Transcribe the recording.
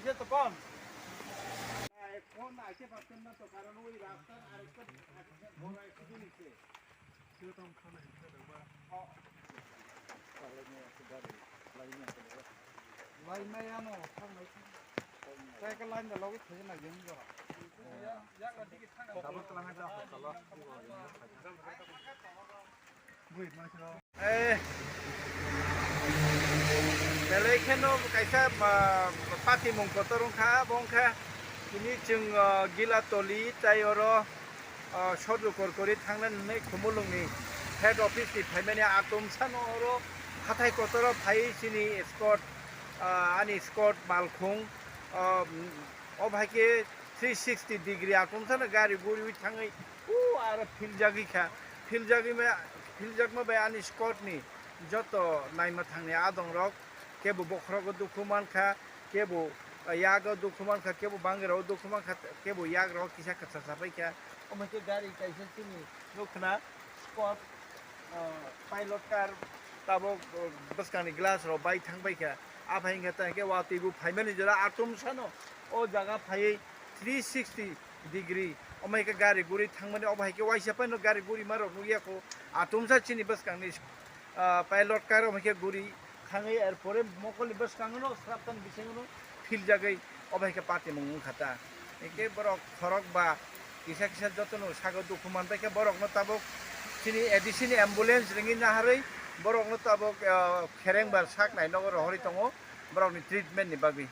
আছে তো কোন এখন আইতে পারছেন না তো কারণ ওই রাস্তার আরেকটা বড় একটা জিনিসে সেরকম খানা হিসেবে লাইনে আনো থানাই সাইকেল লাইন দা লগে থেকে না গেম যা দাবত লাইনে যা চলো বুই Maslow Dari keno kaisa pati mongkotorong ka bongka ini jeng gila toli tayoro shodu korkori thangnan nei khumulungni head office ni phaimani atom sanoro hathai kotoro phai sini escort ani escort malkhung obhaike 360 degree atom sana gari guri wi thangai ara filjagi ma bai ani escort ni joto naima thangni adong rok kebu bokhrogo dukuman kha kebu yago dukuman kha kebu bangero dukuman kha kebu yagro kisa kasa sapai kha omake gari kaisa tini nokna spot pilot car tabo baskani glass ro bai thangbai kha abai ngata ke wati bu phaimani jara atom sano o jaga phai 360 degree omake gari guri thangmani obai ke waisa pano gari guri maro nuya ko atom sa chini baskani pilot car omake guri খাঙে এরপরে মকলি বাস কাঙনো স্রাপতান বিছেঙনো feel জাগাই অবাইকে পাতে মং খাতা একে বরক খরক বা কিসা কিসা যতনো সাগর দুখুমান বাইকে বরকনো তাবক চিনি এডিসিনি ambulance রিঙি নাহাरै বরকনো তাবক খেরেং বার সাক নাই নগর হরি দङ বরকনি ট্রিটমেন্টনি বাগै